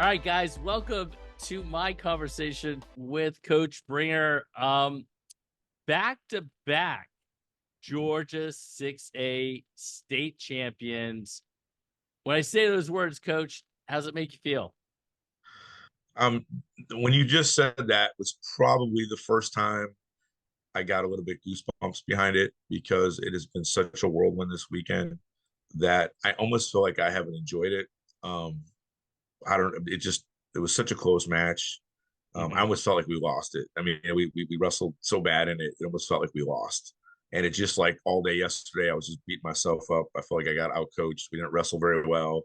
right, guys, welcome to my conversation with Coach Bringer. Back to back Georgia 6A state champions. When I say those words, Coach, how's it make you feel? Um, when you just said that was probably the first time I got a little bit goosebumps behind it because it has been such a whirlwind this weekend that I almost feel like I haven't enjoyed it. Um, I don't. It was such a close match. I Hmm. almost felt like we lost it. I mean, we wrestled so bad in it, it almost felt like we lost. And it just like all day yesterday, I was just beating myself up. I felt like I got outcoached. We didn't wrestle very well.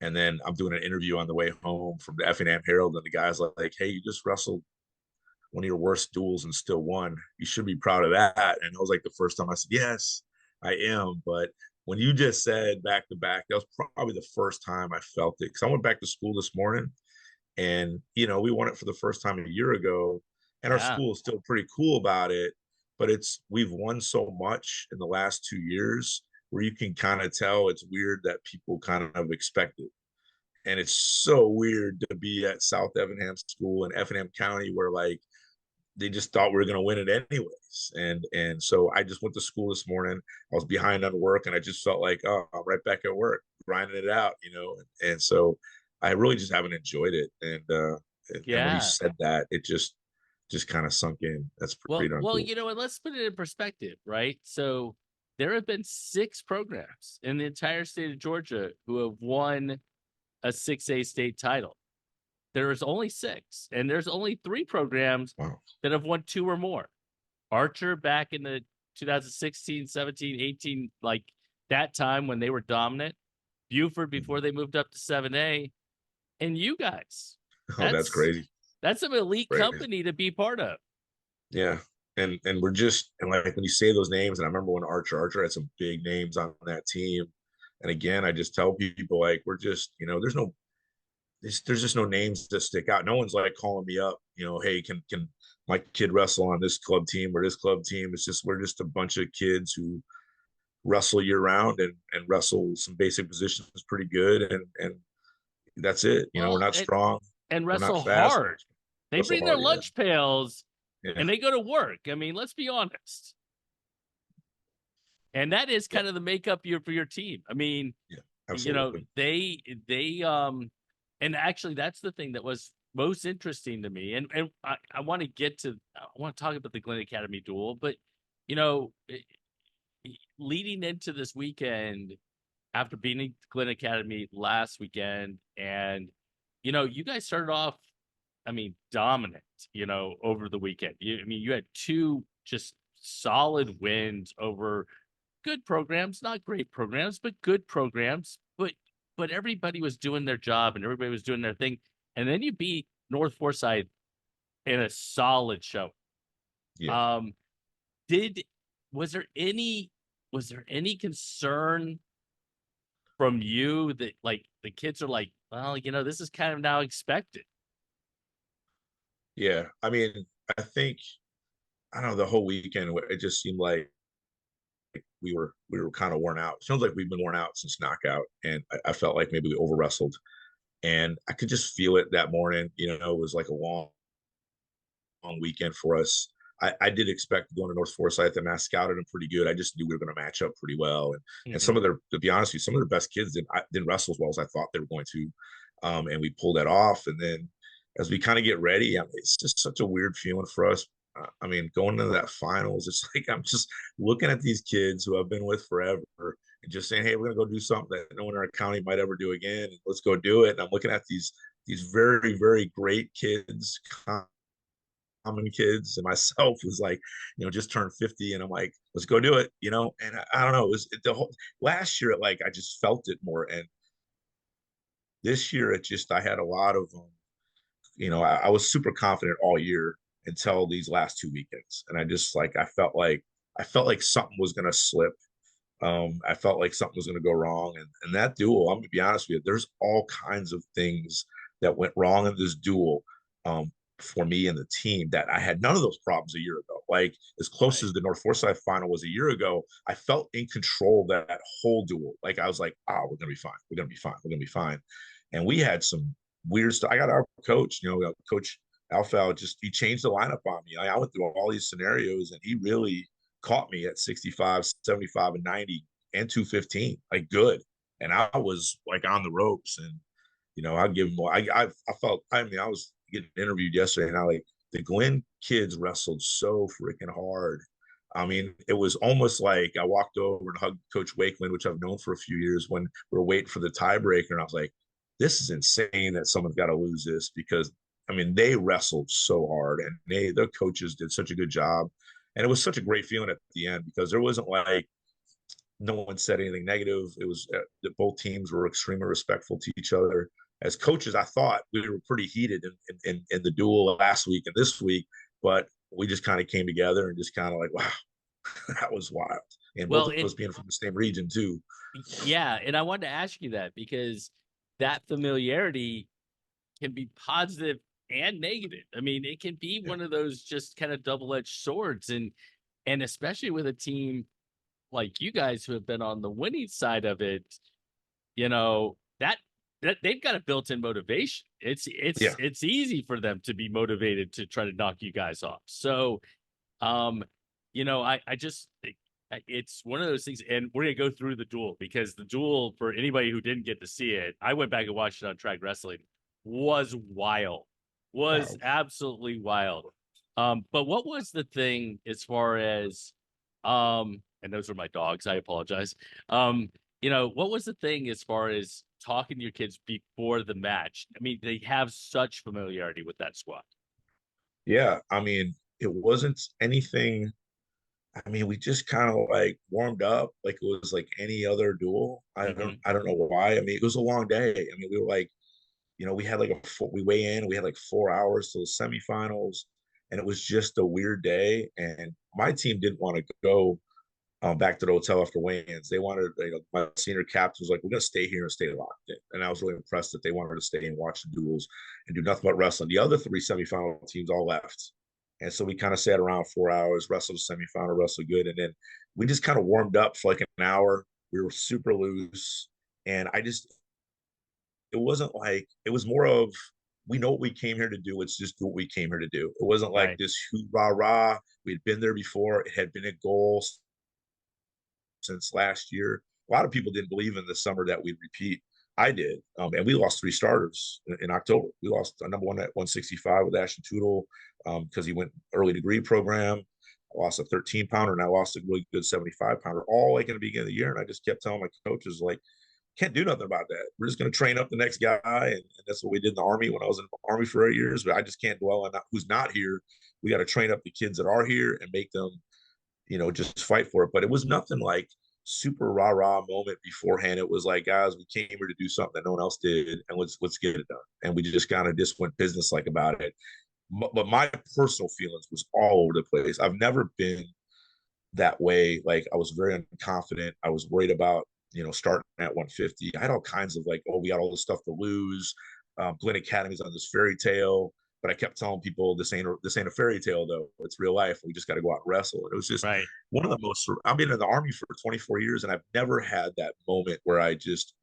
And then I'm doing an interview on the way home from the Effingham Herald, and the guy's like, "Hey, you just wrestled one of your worst duels and still won. You should be proud of that." And it was like the first time I said, "Yes, I am." But when you just said back to back, that was probably the first time I felt it. Because I went back to school this morning, and we won it for the first time a year ago, and our Yeah. school is still pretty cool about it. But we've won so much in the last 2 years where you can kind of tell it's weird that people kind of expect it. And it's so weird to be at South Effingham School in Effingham County where like they just thought we were going to win it anyways. And so I just went to school this morning. I was behind on work, and I just felt like, oh, I'm right back at work, grinding it out. And so I really just haven't enjoyed it. And when you Yeah. said that, it just kind of sunk in. That's Well, pretty darn well, cool. you know what? Let's put it in perspective, right? So there have been six programs in the entire state of Georgia who have won a 6A state title. There is only six, and there's only three programs Wow. that have won two or more. Archer back in the 2016, 17, 18, like that time when they were dominant. Buford before they moved up to 7A, and you guys. Oh, that's That's crazy. that's some elite Crazy. company to be part of. Yeah. And we're just and like when you say those names, and I remember when Archer had some big names on that team. And again, I just tell people like we're just, there's just no names that stick out. No one's like calling me up, hey, can my kid wrestle on this club team or this club team? It's just we're just a bunch of kids who wrestle year round and wrestle some basic positions pretty good and that's it. We're Well, not strong, and we're not wrestle fast, hard. They wrestle bring their hard, yeah. lunch pails Yeah. and they go to work. I mean, let's be honest. And that is Yeah. kind of the makeup for your team. I mean, Yeah. Absolutely. they and actually that's the thing that was most interesting to me. And I want to talk about the Glynn Academy duel, but you know, leading into this weekend after beating Glynn Academy last weekend, and you guys started off, I mean, dominant, over the weekend. You had two just solid wins over good programs, not great programs, but good programs. But everybody was doing their job and everybody was doing their thing. And then you beat North Forsyth in a solid show. Yeah. Um, did was there any concern from you that like the kids are like, well, this is kind of now expected? Yeah. I mean, I think I don't know, the whole weekend it just seemed like we were kind of worn out. It sounds like we've been worn out since knockout, and I felt like maybe we over wrestled, and I could just feel it that morning. It was like a long weekend for us. I did expect going to North Forsyth, and I scouted them pretty good. I just knew we were going to match up pretty well, and some Hmm. of their, to be honest with you, some of their best kids didn't wrestle as well as I thought they were going to, and we pulled that off. And then as we kind of get ready, I mean, it's just such a weird feeling for us. I mean, going into that finals, it's like I'm just looking at these kids who I've been with forever and just saying, "Hey, we're gonna go do something that no one in our county might ever do again. And let's go do it." And I'm looking at these very, very great kids, common kids, and myself was like, just turned 50, and I'm like, let's go do it. And I don't know, it was the whole last year, like I just felt it more, and this year I had a lot of I was super confident all year until these last 2 weekends, and I just like I felt like something was gonna slip. I felt like something was going to go wrong, and that duel. I'm gonna be honest with you. There's all kinds of things that went wrong in this duel for me and the team that I had none of those problems a year ago. Like as close Right. as the North Forsyth final was a year ago, I felt in control of that whole duel. Like I was like, "Ah, we're gonna be fine. We're gonna be fine. We're gonna be fine." And we had some weird stuff. I got our coach, Coach Alfal, just he changed the lineup on me. I went through all these scenarios, and he really caught me at 65, 75, and 90 and 215, like good. And I was like on the ropes, and I give him more. I felt. I mean, I was getting interviewed yesterday, and I like the Glynn kids wrestled so freaking hard. I mean, it was almost like I walked over and hugged Coach Wakeland, which I've known for a few years, when we are waiting for the tiebreaker, and I was like, "This is insane that someone's got to lose this," because I mean they wrestled so hard, and their coaches did such a good job, and it was such a great feeling at the end because there wasn't like no one said anything negative. It was that both teams were extremely respectful to each other. As coaches, I thought we were pretty heated in the duel last week and this week, but we just kind of came together and just kind of like, wow, that was wild. And both Well, of us being from the same region too. yeah, and I wanted to ask you that because that familiarity can be positive and negative. I mean, it can be Yeah. one of those just kind of double-edged swords, and especially with a team like you guys who have been on the winning side of it, that they've got a built-in motivation. Yeah. It's easy for them to be motivated to try to knock you guys off. So, um, I just it's one of those things, and we're gonna go through the duel because the duel, for anybody who didn't get to see it, I went back and watched it on Track Wrestling, was wild, was Wow. absolutely wild. But what was the thing as far as and those are my dogs, I apologize. What was the thing as far as talking to your kids before the match? I mean, they have such familiarity with that squad. Yeah. I mean, it wasn't anything. I mean, we just kind of like warmed up like it was like any other duel. I don't Hmm. I don't know why. I mean, it was a long day. I mean, we were like, we had like we weigh in, we had like 4 hours to the semifinals, and it was just a weird day. And my team didn't want to go back to the hotel after weigh-ins. They wanted, my senior captain was like, "We're gonna stay here and stay locked in." And I was really impressed that they wanted to stay and watch the duels and do nothing but wrestling. The other three semifinal teams all left, and so we kind of sat around 4 hours, wrestled a semifinal, wrestled good, and then we just kind of warmed up for like an hour. We were super loose, and it wasn't like it was more of we know what we came here to do. Let's just do what we came here to do. It wasn't like Right. this hoorah rah. We had been there before. It had been a goal since last year. A lot of people didn't believe in the summer that we'd repeat. I did. And we lost three starters in October. We lost a number one at 165 with Ashton Tootle because he went early degree program. I lost a 13 pounder and I lost a really good 75 pounder, all like in the beginning of the year. And I just kept telling my coaches, like, can't do nothing about that. We're just going to train up the next guy. And that's what we did in the Army when I was in the Army for 8 years. But I just can't dwell on who's not here. We got to train up the kids that are here and make them just fight for it. But it was nothing like super rah rah moment beforehand. It was like, guys, we came here to do something that no one else did, and let's get it done. And we just kind of just went business like about it. But my personal feelings was all over the place. I've never been that way. Like I was very unconfident. I was worried about starting at 150. I had all kinds of like, oh, we got all this stuff to lose. Glynn Academy's on this fairy tale, but I kept telling people this ain't a fairy tale though. It's real life. We just got to go out and wrestle. And it was just Right. one of the most. I've been in the Army for 24 years, and I've never had that moment where I just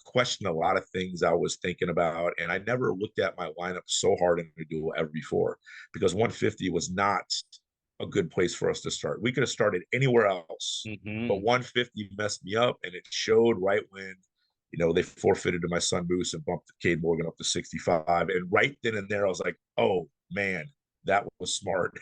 questioned a lot of things I was thinking about, and I never looked at my lineup so hard in a duel ever before because 150 was not a good place for us to start. We could have started anywhere else, Hmm. but 150 messed me up, and it showed right when they forfeited to my son Moose and bumped Cade Morgan up to 65. And right then and there, I was like, oh man, that was smart.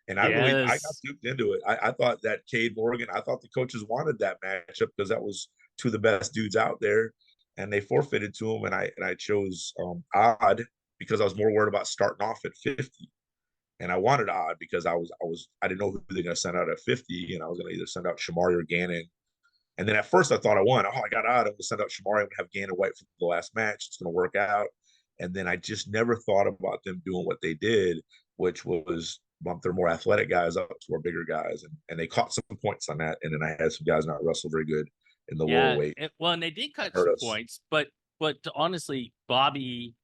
And I got Yes. duped into it. I thought that Cade Morgan, I thought the coaches wanted that matchup because that was two of the best dudes out there, and they forfeited to him. And I chose Odd because I was more worried about starting off at 50. And I wanted Odd because I didn't know who they're going to send out at 50, and I was going to either send out Shamari or Gannon. And then at first I thought I won. Oh, I got Odd. I'm going to send out Shamari. I'm going to have Gannon White for the last match. It's going to work out. And then I just never thought about them doing what they did, which was bump their more athletic guys up to our bigger guys. And they caught some points on that. And then I had some guys not wrestle very good in the lower Yeah. weight. Well, and they did That cut hurt some us. points, but honestly, Bobby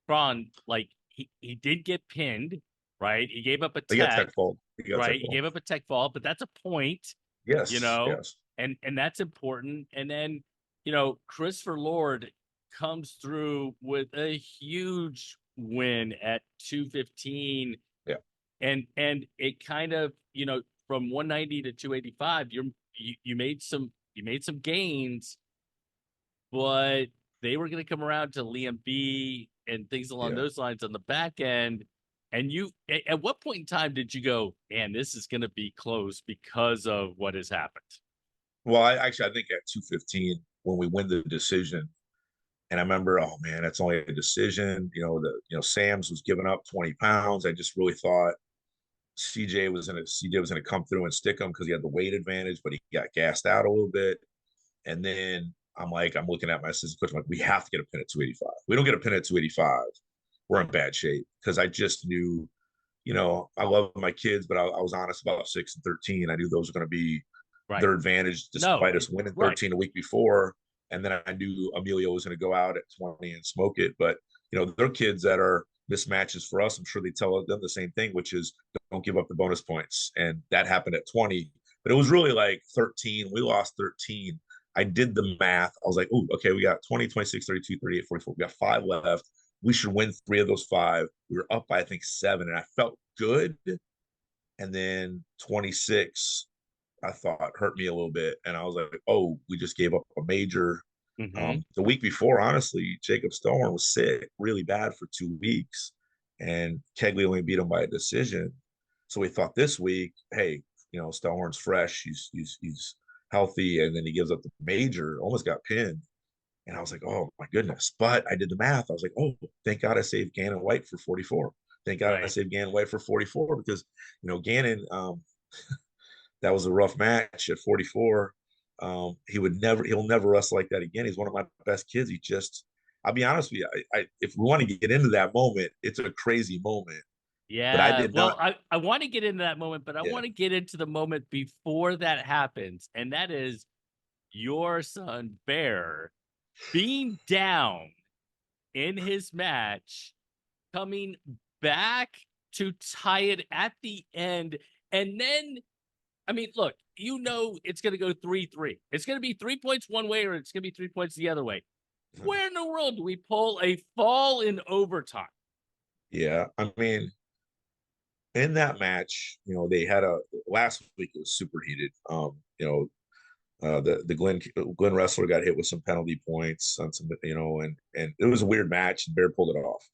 Braun, like he did get pinned, right? He gave up a They got tech, tech fault. They got tech right? He fault. gave up a tech fall, but that's a point, you Yes. know, Yes. and that's important. And then, Christopher Lord comes through with a huge win at 215. Yeah. And it kind of, from 190 to 285, you made some gains, but they were going to come around to Liam B and things along Yeah. those lines on the back end. And at what point in time did you go, man, this is going to be close because of what has happened? Well, I think at 215 when we win the decision, and I remember, oh man, that's only a decision. Sam's was giving up 20 pounds. I just really thought CJ was gonna come through and stick him because he had the weight advantage, but he got gassed out a little bit. And then I'm looking at my assistant coach, I'm like, we have to get a pin at 285. We don't get a pin at 285, we're in bad shape. Because I just knew, I love my kids, but I was honest about 6 and 13. I knew those were going to be Right. their advantage No, despite us winning right. 13 a week before. And then I knew Emilio was going to go out at 20 and smoke it. But, they're kids that are mismatches for us. I'm sure they tell them the same thing, which is don't give up the bonus points. And that happened at 20. But it was really like 13. We lost 13. I did the math. I was like, oh, okay, we got 20, 26, 32, 38, 44. We got 5 left. We should win 3 of those 5. We were up by, I think, 7. And I felt good. And then 26, I thought hurt me a little bit. And I was like, oh, we just gave up a major. Mm-hmm. The week before, honestly, Jacob Stone was sick really bad for 2 weeks. And Kegley only beat him by a decision. So we thought this week, hey, Stillhorn's fresh. He's healthy. And then he gives up the major, almost got pinned. And I was like, oh my goodness. But I did the math. I was like, oh, thank God I saved Gannon White for 44. Thank God I Right. saved Gannon White for 44 because, Gannon, that was a rough match at 44. He'll never wrestle like that again. He's one of my best kids. I'll be honest with you. If we want to get into that moment, it's a crazy moment. But I Yeah. did Well, not. I want to get into that moment, but I Yeah. want to get into the moment before that happens. And that is your son, Bear, being down in his match, coming back to tie it at the end. And then, I mean, look, it's going to go 3-3. It's going to be 3 points one way or it's going to be 3 points the other way. Where in the world do we pull a fall in overtime? Yeah. I mean, in that match, they had last week it was super heated. The Glynn wrestler got hit with some penalty points on some, and it was a weird match and Bear pulled it off.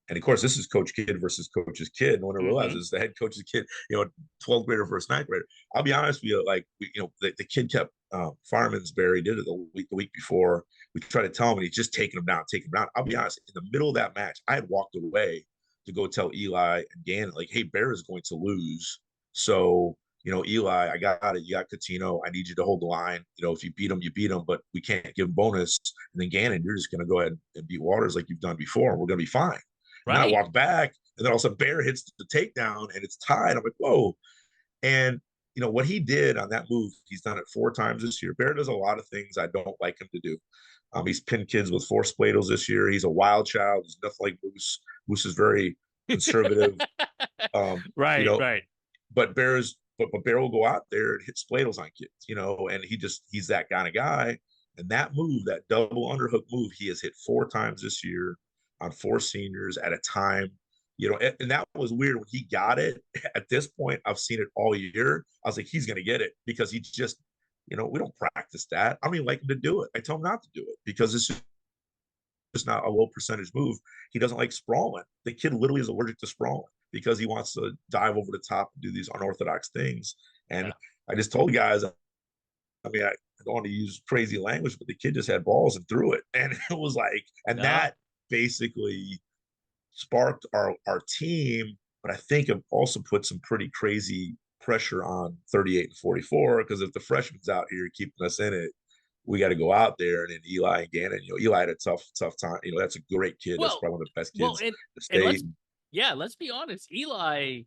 And of course, this is Coach Kid versus Coach's Kid. No one realizes the head coach's kid, 12th grader versus 9th grader. I'll be honest with you, like, the kid kept Fireman's Barry did it the week before. We tried to tell him, and he's just taking him down. I'll be honest, in the middle of that match, I had walked away to go tell Eli and Gannon, like, hey, Bear is going to lose. So, Eli, I got it. You got Catino. I need you to hold the line. If you beat him, you beat him, but we can't give bonus. And then Gannon, you're just going to go ahead and beat Waters like you've done before. And we're going to be fine. And then I Right. walk back, and then all of a sudden Bear hits the takedown, and it's tied. I'm like, whoa. And, what he did on that move, he's done it 4 times this year. Bear does a lot of things I don't like him to do. He's pinned kids with force spladles this year. He's a wild child. He's nothing like Moose. Moose is very conservative. You Right, know, right. but Bear will go out there and hit spladles on kids, and he's that kind of guy. And that move, that double underhook move, he has hit 4 times this year on 4 seniors at a time. And that was weird when he got it. At this point, I've seen it all year. I was like, he's going to get it because he just, we don't practice that. I don't even like him to do it. I tell him not to do it because it's just not a low percentage move. He doesn't like sprawling. The kid literally is allergic to sprawling because he wants to dive over the top and do these unorthodox things. And Yeah. I just told guys, I don't want to use crazy language, but the kid just had balls and threw it. And it was like, and No. that basically sparked our team, but I think it also put some pretty crazy pressure on 38 and 44 because if the freshman's out here keeping us in it, we got to go out there. And then Eli and Gannon, Eli had a tough time. That's a great kid. That's Well, probably one of the best well, kids and in the and state. let's be honest. Eli,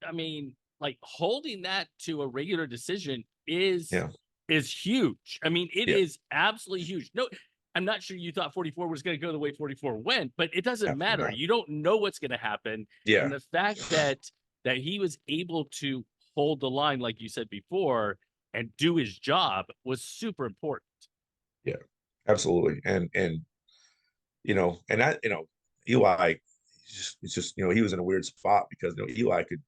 I mean, like holding that to a regular decision is Yeah, huge. I mean, it yeah, is absolutely huge. No, I'm not sure you thought 44 was going to go the way 44 went, but it doesn't absolutely matter. not. You don't know what's going to happen. Yeah, And the fact that he was able to hold the line, like you said before, and do his job was super important. yeah, absolutely. And and that, Eli, it's just, he was in a weird spot because, Eli could,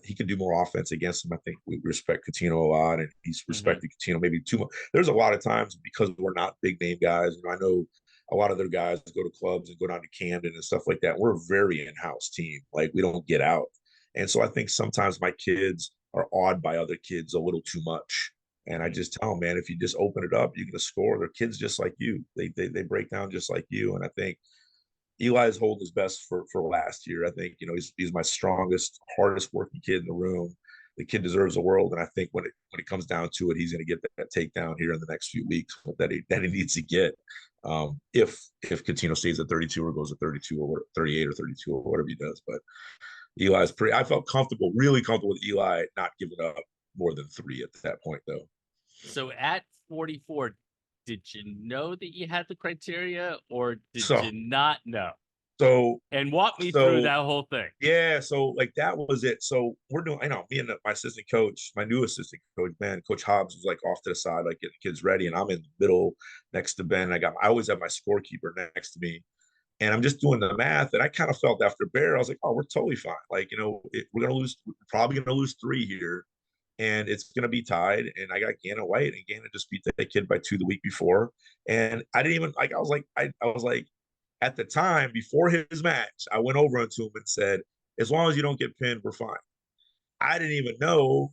he could do more offense against him. I think we respect Coutinho a lot, and he's Hmm. respected Coutinho maybe too much. There's a lot of times because we're not big name guys. I know a lot of their guys go to clubs and go down to Camden and stuff like that. We're a very in-house team. Like, we don't get out. And so I think sometimes my kids are awed by other kids a little too much. And I Hmm. just tell them, man, if you just open it up, you're going to score. They're kids just like you. They break down just like you. And I think Eli is holding his best for last year. I think, he's my strongest, hardest working kid in the room. The kid deserves the world, and I think when it comes down to it, he's going to get that takedown here in the next few weeks that he needs to get. If Coutinho stays at 32 or goes to 32 or 38 or 32 or whatever he does, but Eli's pretty. I felt comfortable, really comfortable with Eli not giving up more than 3 at that point, though. So at 44, did you know that you had the criteria, or did So, you not know? so, And walk me through so that whole thing. Yeah, so like that was it. So we're doing, me and my assistant coach, my new assistant coach, man, Coach Hobbs was like off to the side, like getting the kids ready, and I'm in the middle next to Ben. I always have my scorekeeper next to me, and I'm just doing the math, and I kind of felt after Bear, I was like, oh, we're totally fine. Like, we're gonna lose, we're probably gonna lose 3 here, and it's gonna be tied. And I got Gannon White, and Gannon just beat that kid by 2 the week before, and I didn't even like. I was like, at the time before his match, I went over to him and said, as long as you don't get pinned, we're fine. I didn't even know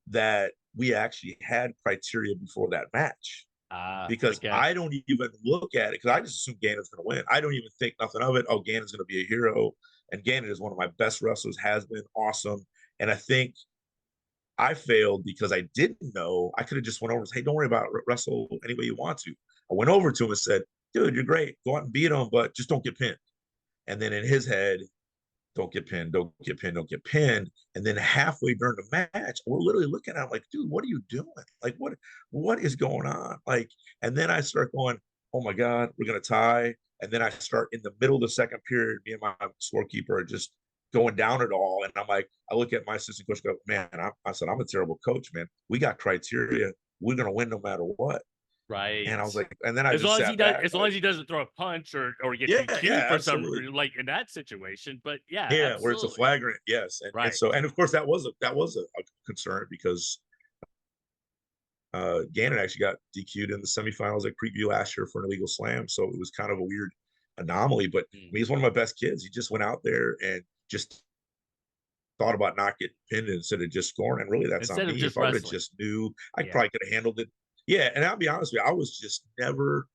that we actually had criteria before that match Ah, because okay. I don't even look at it because I just assume Gannon's going to win. I don't even think nothing of it. Oh, Gannon's going to be a hero. And Gannon is one of my best wrestlers, has been awesome. And I think I failed because I didn't know. I could have just went over and said, hey, don't worry about it. Wrestle any way you want to. I went over to him and said, dude, you're great. Go out and beat him, but just don't get pinned. And then in his head, don't get pinned, don't get pinned, don't get pinned. And then halfway during the match, we're literally looking at him like, dude, what are you doing? Like, what is going on? Like, and then I start going, oh my God, we're gonna tie. And then I start in the middle of the second period, me and my scorekeeper are just going down it all. And I'm like, I look at my assistant coach, go, man, I said, I'm a terrible coach, man. We got criteria. We're gonna win no matter what. And I was Right. like, and then I just sat back, As long like, as he doesn't throw a punch or get yeah, DQ'd yeah, for some, absolutely. like in that situation. But yeah, Yeah, where it's a absolutely. flagrant, yes, and Right. so and of course that was a concern because Gannon actually got DQ'd in the semifinals at Creekview last year for an illegal slam, so it was kind of a weird anomaly. But I Mm. mean, he's one of my best kids. He just went out there and just thought about not getting pinned instead of just scoring, and really that's on Instead of me. just If I would have wrestling. just knew, I Yeah. probably could have handled it. Yeah, and I'll be honest with you, I was just never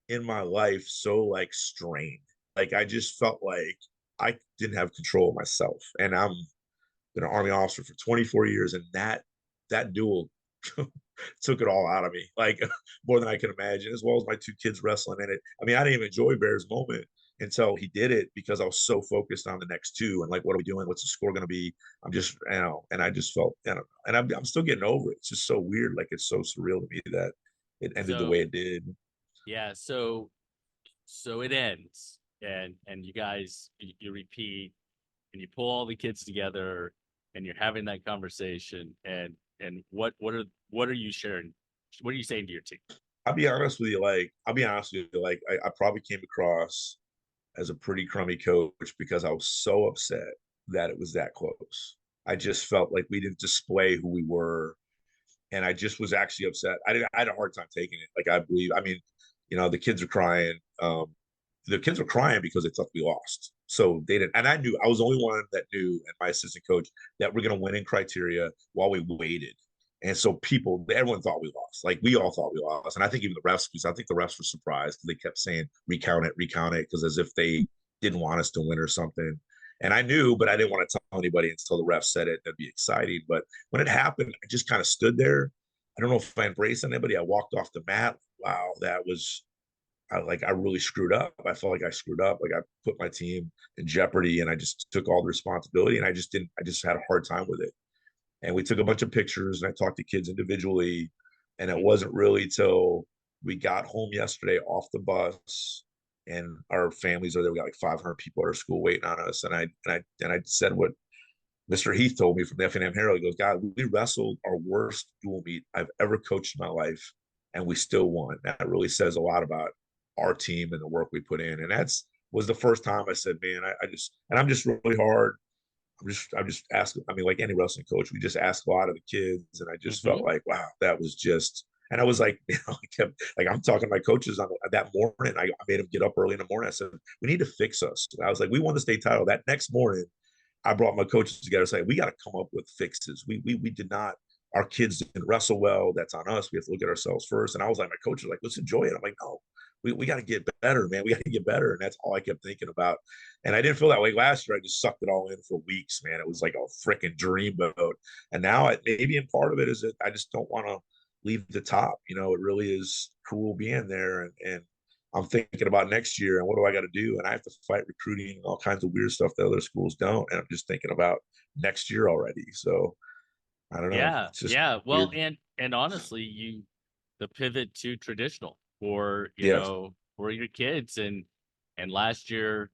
in my life so like strained. Like I just felt like I didn't have control of myself, and I'm been an Army officer for 24 years, and that duel took it all out of me, like more than I can imagine, as well as my 2 kids wrestling in it. I mean, I didn't even enjoy Bear's moment until he did it because I was so focused on the next 2 and like, what are we doing? What's the score going to be? I'm just, and I just felt, and I'm still getting over it. It's just so weird. Like, it's so surreal to me that it ended the way So it did. yeah, so it ends, and you guys you repeat, and you pull all the kids together, and you're having that conversation, and what are you sharing? What are you saying to your team? I'll be honest with you, like I probably came across as a pretty crummy coach because I was so upset that it was that close. I just felt like we didn't display who we were, and I just was actually upset. I had a hard time taking it. Like, I believe, I mean, the kids are crying. The kids were crying because they thought we lost. So they didn't, and I knew I was the only one that knew, and my assistant coach, that we're going to win in criteria while we waited. And so everyone thought we lost. Like, we all thought we lost, and I think even the refs, because I think the refs were surprised because they kept saying recount it, because as if they didn't want us to win or something. And I knew, but I didn't want to tell anybody until the ref said it. That'd be exciting. But when it happened, I just kind of stood there. I don't know if I embraced anybody. I walked off the mat. Wow, that was I really screwed up. I felt like I screwed up. Like, I put my team in jeopardy, and I just took all the responsibility, and I just didn't. I just had a hard time with it. And we took a bunch of pictures, and I talked to kids individually. And it Mhm. wasn't really till we got home yesterday off the bus, and our families are there. We got like 500 people at our school waiting on us. And I said what Mr. Heath told me from the Effingham Herald. He goes, God, we wrestled our worst dual meet I've ever coached in my life, and we still won. That really says a lot about our team and the work we put in. And that's was the first time I said, man, I just, and I'm just really hard. I'm just asking. I mean, like any wrestling coach, we just ask a lot of the kids, and I just felt Hmm. like, wow, that was just. And I was like, I kept like I'm talking to my coaches on that morning. I made them get up early in the morning. I said, we need to fix us. I was like, we won the state title. That next morning, I brought my coaches together and say, we got to come up with fixes. We did not. Our kids didn't wrestle well. That's on us. We have to look at ourselves first. And I was like, my coach was like, let's enjoy it. I'm like, no, we got to get better, man. We got to get better. And that's all I kept thinking about. And I didn't feel that way last year. I just sucked it all in for weeks, man. It was like a freaking dream boat. And now maybe in part of it is that I just don't want to leave the top. It really is cool being there. And I'm thinking about next year and what do I got to do? And I have to fight recruiting and all kinds of weird stuff that other schools don't. And I'm just thinking about next year already. So I don't know. Yeah, It's just yeah. Well, weird. and honestly, the pivot to traditional for Yeah, for your kids, and last year,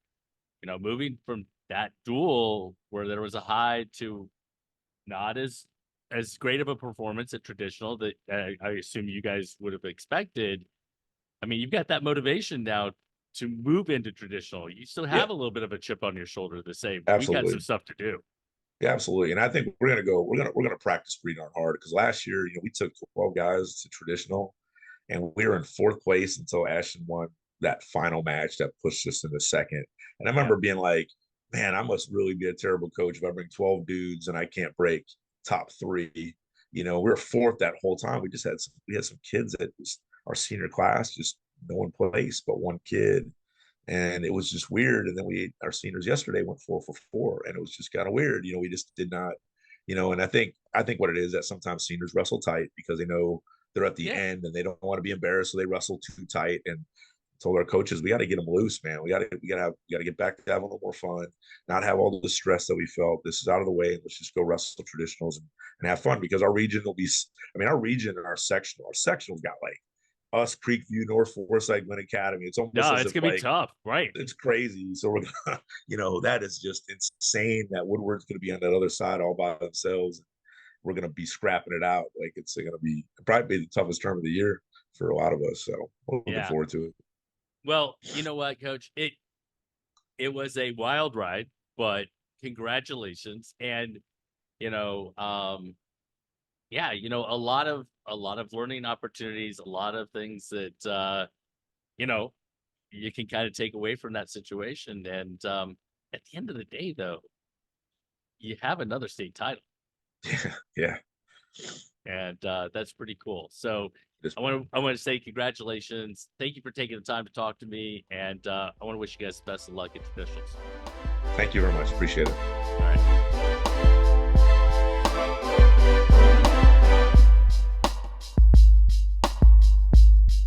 moving from that dual where there was a high to not as great of a performance at traditional that I assume you guys would have expected. I mean, you've got that motivation now to move into traditional. You still yeah, have a little bit of a chip on your shoulder to say we got some absolutely. stuff to do. Yeah, absolutely. And I think we're gonna go. We're gonna practice pretty darn hard because last year, we took 12 guys to traditional, and we were in fourth place until Ashton won that final match that pushed us into second. And I Yeah, remember being like, man, I must really be a terrible coach if I bring 12 dudes and I can't break top three. We were fourth that whole time. We had some kids that was our senior class, just no one placed but one kid. And it was just weird. And then our seniors yesterday went 4 for 4, and it was just kind of weird. We just did not, and I think what it is that sometimes seniors wrestle tight because they know they're at the yeah, end and they don't want to be embarrassed, so they wrestle too tight. And told our coaches, we got to get them loose, man. We got to get back to having a little more fun, not have all the stress that we felt. This is out of the way, and let's just go wrestle traditionals and have fun because our region will be. I mean, our region and our sectionals got like us, Creekview, North Forsyth, Glynn Academy. It's almost no, as it's if gonna be like tough, right? it's crazy. So we're gonna, that is just insane that Woodward's gonna be on that other side all by themselves. We're gonna be scrapping it out. Like it's gonna be probably be the toughest term of the year for a lot of us. So we're looking Yeah. forward to it. Well, you know what, Coach? It was a wild ride, but congratulations. And you know, um, yeah, a lot of learning opportunities, a lot of things that you know, you can kind of take away from that situation. And at the end of the day, though, you have another state title, Yeah, yeah. and that's pretty cool. So Just I want to say congratulations. Thank you for taking the time to talk to me, and I want to wish you guys the best of luck at officials. thank you very much. Appreciate it. All right.